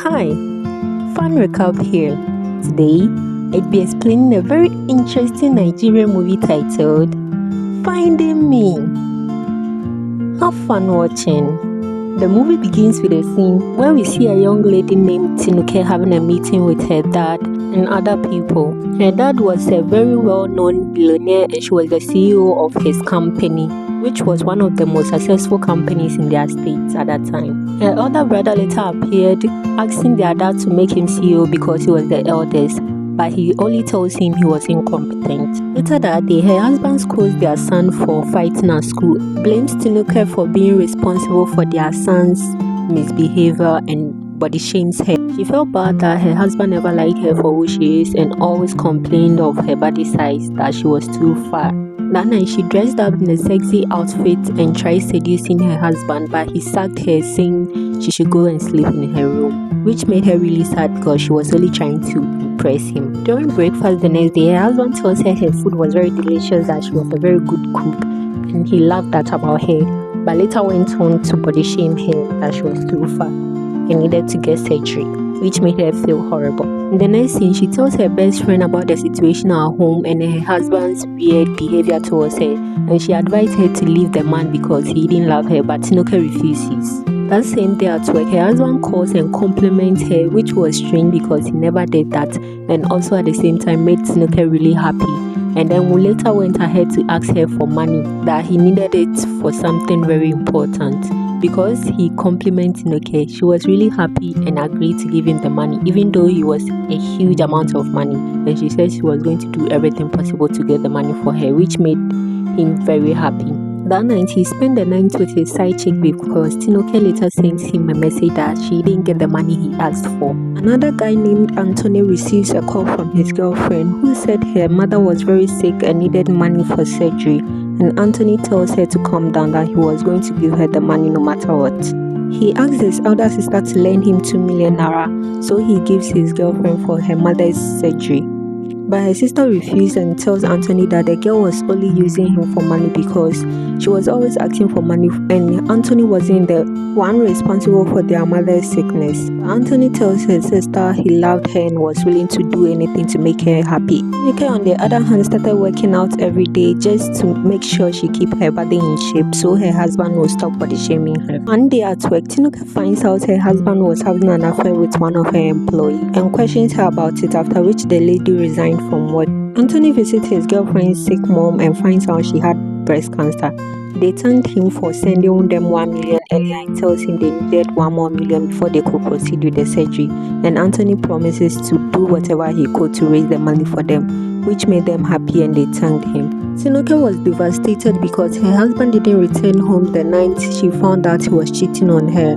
Hi, Fun Recap here. Today, I'd be explaining a very interesting Nigerian movie titled Finding Me. Have fun watching. The movie begins with a scene where we see a young lady named Tinuka having a meeting with her dad and other people. Her dad was a very well-known billionaire and she was the CEO of his company, which was one of the most successful companies in their state at that time. Her older brother later appeared, asking their dad to make him CEO because he was the eldest, but he only tells him he was incompetent. Later that day, her husband scolds their son for fighting at school, blames Tinuka for being responsible for their son's misbehavior and body shames her. She felt bad that her husband never liked her for who she is and always complained of her body size, that she was too fat. That night, she dressed up in a sexy outfit and tried seducing her husband, but he sacked her, saying she should go and sleep in her room, which made her really sad because she was only trying to impress him. During breakfast the next day, her husband tells her food was very delicious, that she was a very good cook, and he loved that about her, but later went on to body shame her that she was too fat and needed to get surgery, which made her feel horrible. In the next scene, she tells her best friend about the situation at home and her husband's weird behavior towards her, and she advised her to leave the man because he didn't love her, but Tinuka refuses. That same day at work, her husband calls and compliments her, which was strange because he never did that, and also at the same time made Tinuka really happy. And then we later went ahead to ask her for money, that he needed it for something very important. Because he complimented Tinuka, she was really happy and agreed to give him the money, even though it was a huge amount of money. And she said she was going to do everything possible to get the money for her, which made him very happy. That night, he spent the night with his side chick because Tinuka later sent him a message that she didn't get the money he asked for. Another guy named Anthony receives a call from his girlfriend who said her mother was very sick and needed money for surgery, and Anthony tells her to calm down, that he was going to give her the money no matter what. He asks his elder sister to lend him 2 million naira, so he gives his girlfriend for her mother's surgery. But her sister refused and tells Anthony that the girl was only using him for money because she was always asking for money and Anthony wasn't the one responsible for their mother's sickness. Anthony tells his sister he loved her and was willing to do anything to make her happy. Tinuka, on the other hand, started working out every day just to make sure she keep her body in shape so her husband will stop body shaming her. One day at work, Tinuka finds out her husband was having an affair with one of her employees and questions her about it, after which the lady resigned from work. Anthony visits his girlfriend's sick mom and finds out she had breast cancer. They thanked him for sending them 1 million earlier and tells him they needed 1 more million before they could proceed with the surgery, and Anthony promises to do whatever he could to raise the money for them, which made them happy and they thanked him. Tinuka was devastated because her husband didn't return home the night she found out he was cheating on her,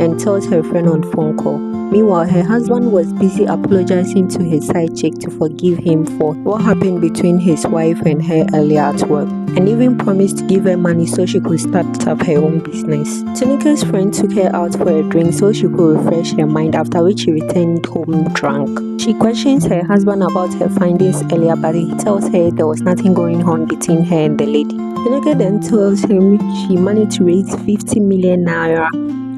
and tells her friend on phone call. Meanwhile, her husband was busy apologizing to his side chick to forgive him for what happened between his wife and her earlier at work, and even promised to give her money so she could start up her own business. Tinuka's friend took her out for a drink so she could refresh her mind, after which she returned home drunk. She questions her husband about her findings earlier, but he tells her there was nothing going on between her and the lady. Tinuka then tells him she managed to raise 50 million naira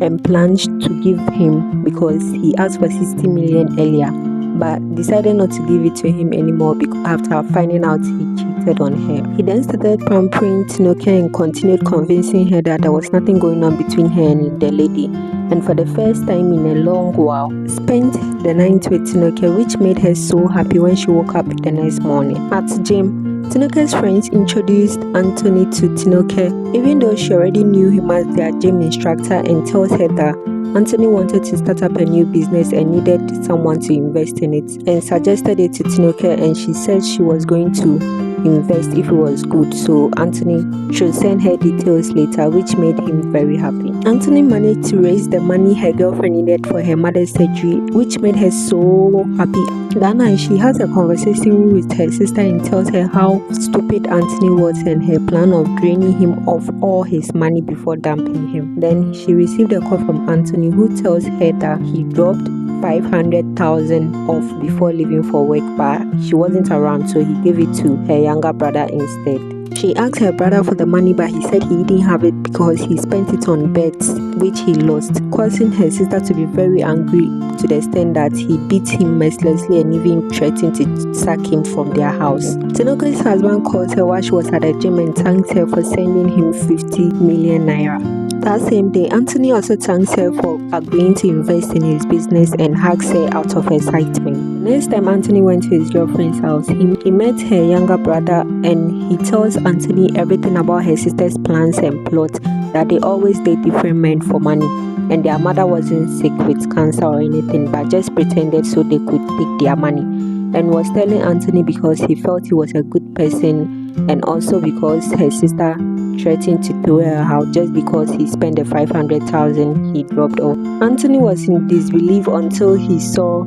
and planned to give him because he asked for 60 million earlier, but decided not to give it to him anymore after finding out he cheated on her. He then started pampering Tinuka and continued convincing her that there was nothing going on between her and the lady, and for the first time in a long while, spent the night with Tinuka, which made her so happy when she woke up the next morning. At gym, Tinuka's friends introduced Anthony to Tinuka, even though she already knew him as their gym instructor, and tells her that Anthony wanted to start up a new business and needed someone to invest in it, and suggested it to Tinuka, and she said she was going to invest if it was good, so Anthony should send her details later, which made him very happy. Anthony managed to raise the money her girlfriend needed for her mother's surgery, which made her so happy. That night, she has a conversation with her sister and tells her how stupid Anthony was and her plan of draining him of all his money before dumping him. Then she received a call from Anthony, who tells her that he dropped 500,000 off before leaving for work, but she wasn't around, so he gave it to her younger brother instead. She She asked her brother for the money, but he said he didn't have it because he spent it on bets, which he lost, causing her sister to be very angry to the extent that he beat him mercilessly and even threatened to sack him from their house. Tinuka's husband called her while she was at the gym and thanked her for sending him 50 million naira. That same day, Anthony also thanks her for agreeing to invest in his business and hugs her out of excitement. The next time Anthony went to his girlfriend's house, he met her younger brother and he tells Anthony everything about her sister's plans and plots, that they always date different men for money, and their mother wasn't sick with cancer or anything but just pretended so they could take their money, and was telling Anthony because he felt he was a good person and also because her sister threatened to throw her out just because he spent the 500,000 he dropped off. Anthony was in disbelief until he saw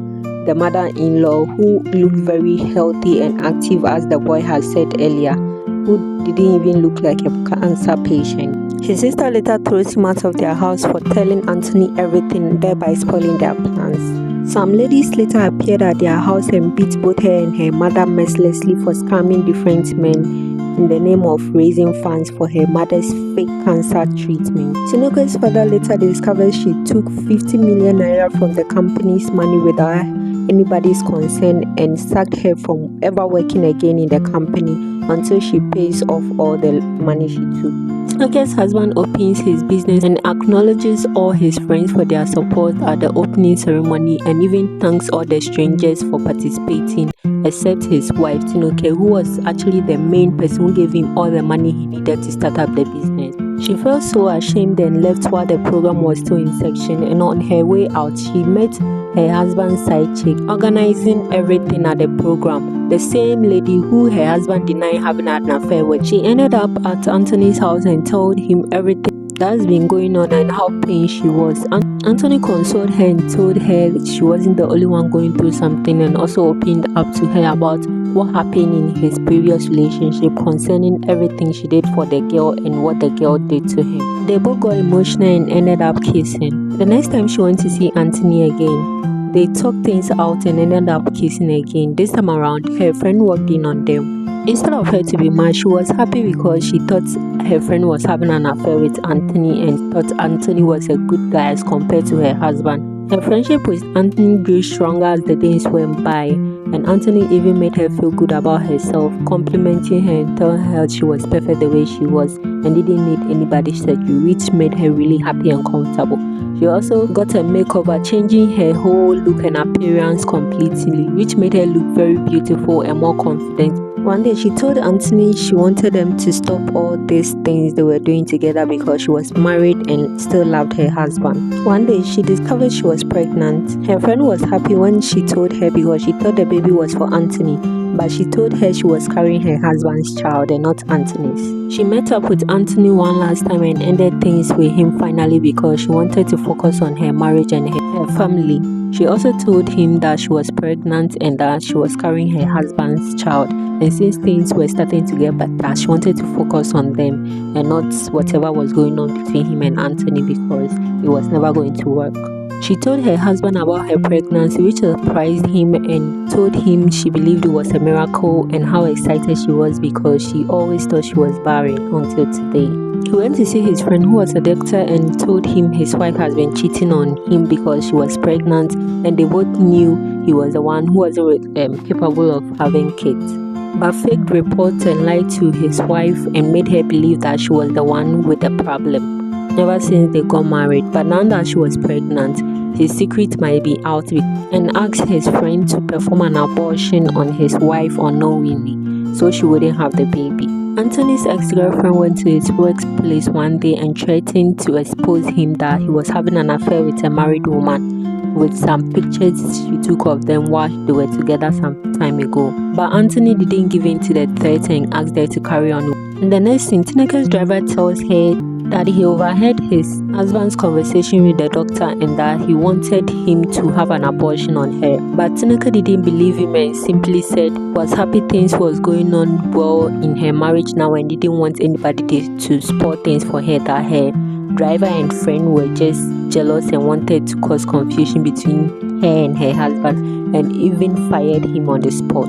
the mother-in-law, who looked very healthy and active as the boy had said earlier, who didn't even look like a cancer patient. His sister later throws him out of their house for telling Anthony everything, thereby spoiling their plans. Some ladies later appeared at their house and beat both her and her mother mercilessly for scamming different men in the name of raising funds for her mother's fake cancer treatment. Tinuka's father later discovered she took 50 million naira from the company's money without anybody's consent and sacked her from ever working again in the company until she pays off all the money she took. Tinuka's husband opens his business and acknowledges all his friends for their support at the opening ceremony and even thanks all the strangers for participating except his wife Tinuka, who was actually the main person who gave him all the money he needed to start up the business. She felt so ashamed and left while the program was still in section, and on her way out she met her husband's side chick organizing everything at the program, the same lady who her husband denied having an affair with. She ended up at Anthony's house and told him everything that's been going on and how pained she was. Anthony consoled her and told her she wasn't the only one going through something, and also opened up to her about what happened in his previous relationship concerning everything she did for the girl and what the girl did to him. They both got emotional and ended up kissing. The next time she went to see Anthony again, they talked things out and ended up kissing again. This time around, her friend walked in on them. Instead of her to be mad, she was happy because she thought her friend was having an affair with Anthony and thought Anthony was a good guy as compared to her husband. Her friendship with Anthony grew stronger as the days went by, and Anthony even made her feel good about herself, complimenting her and telling her she was perfect the way she was and didn't need anybody's surgery, which made her really happy and comfortable. She also got a makeover, changing her whole look and appearance completely, which made her look very beautiful and more confident. One day she told Anthony she wanted them to stop all these things they were doing together because she was married and still loved her husband. One day she discovered she was pregnant. Her friend was happy when she told her because she thought the baby was for Anthony, but she told her she was carrying her husband's child and not Anthony's. She met up with Anthony one last time and ended things with him finally because she wanted to focus on her marriage and her family. She also told him that she was pregnant and that she was carrying her husband's child, and since things were starting to get better, she wanted to focus on them and not whatever was going on between him and Anthony because it was never going to work. She told her husband about her pregnancy, which surprised him, and told him she believed it was a miracle and how excited she was because she always thought she was barren until today. He went to see his friend who was a doctor and told him his wife has been cheating on him because she was pregnant, and they both knew he was the one who wasn't capable of having kids. But faked reports and lied to his wife and made her believe that she was the one with the problem ever since they got married. But now that she was pregnant, his secret might be out, and asked his friend to perform an abortion on his wife unknowingly so she wouldn't have the baby. Anthony's ex-girlfriend went to his workplace one day and threatened to expose him that he was having an affair with a married woman, with some pictures she took of them while they were together some time ago. But Anthony didn't give in to the threat and asked her to carry on. And the next thing, Tinuka's driver tells her that he overheard his husband's conversation with the doctor and that he wanted him to have an abortion on her. But Tinuka didn't believe him and simply said was happy things was going on well in her marriage now and didn't want anybody to spoil things for her, that her driver and friend were just jealous and wanted to cause confusion between her and her husband, and even fired him on the spot.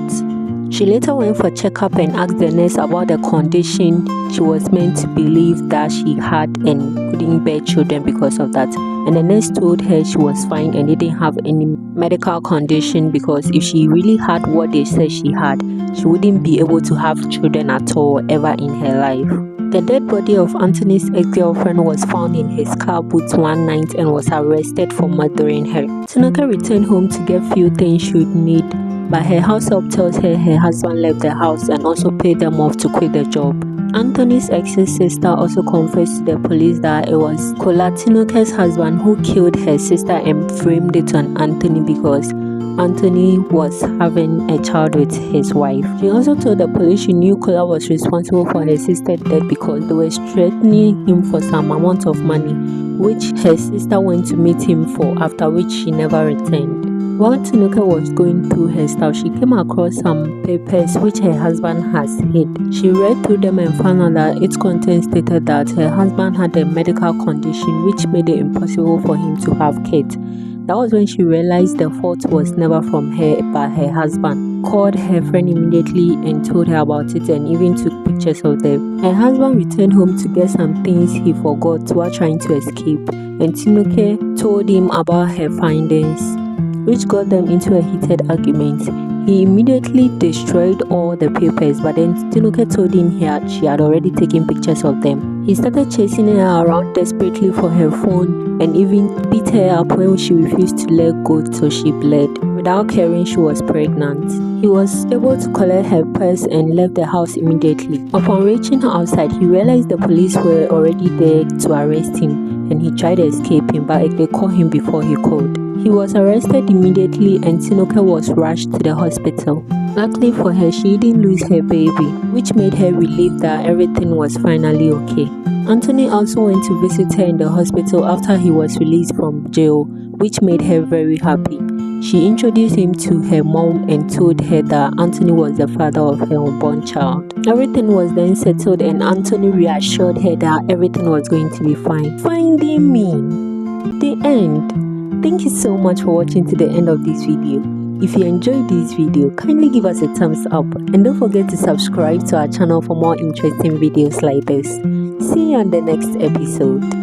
She later went for checkup and asked the nurse about the condition she was meant to believe that she had and couldn't bear children because of that. And the nurse told her she was fine and didn't have any medical condition, because if she really had what they said she had, she wouldn't be able to have children at all ever in her life. The dead body of Anthony's ex-girlfriend was found in his car boot one night and was arrested for murdering her. Tinuka returned home to get few things she would need, but her house help tells her husband left the house and also paid them off to quit the job. Anthony's ex's sister also confessed to the police that it was Kola, Tinuka's husband, who killed her sister and framed it on Anthony because Anthony was having a child with his wife. She also told the police she knew Kola was responsible for her sister's death because they were threatening him for some amount of money, which her sister went to meet him for, after which she never returned. While Tinuka was going through her stuff, she came across some papers which her husband has hid. She read through them and found out that its contents stated that her husband had a medical condition which made it impossible for him to have kids. That was when she realized the fault was never from her but her husband. Called her friend immediately and told her about it and even took pictures of them. Her husband returned home to get some things he forgot while trying to escape, and Tinuka told him about her findings, which got them into a heated argument. He immediately destroyed all the papers, but then Tinuka told him she had already taken pictures of them. He started chasing her around desperately for her phone and even beat her up when she refused to let go till she bled, without caring she was pregnant. He was able to collect her purse and left the house immediately. Upon reaching outside, he realized the police were already there to arrest him, and he tried escaping, but they caught him before he could. He was arrested immediately and Tinuka was rushed to the hospital. Luckily for her, she didn't lose her baby, which made her relieved that everything was finally okay. Anthony also went to visit her in the hospital after he was released from jail, which made her very happy. She introduced him to her mom and told her that Anthony was the father of her unborn child. Everything was then settled and Anthony reassured her that everything was going to be fine. Finding me. The end. Thank you so much for watching to the end of this video. If you enjoyed this video, kindly give us a thumbs up and don't forget to subscribe to our channel for more interesting videos like this. See you on the next episode.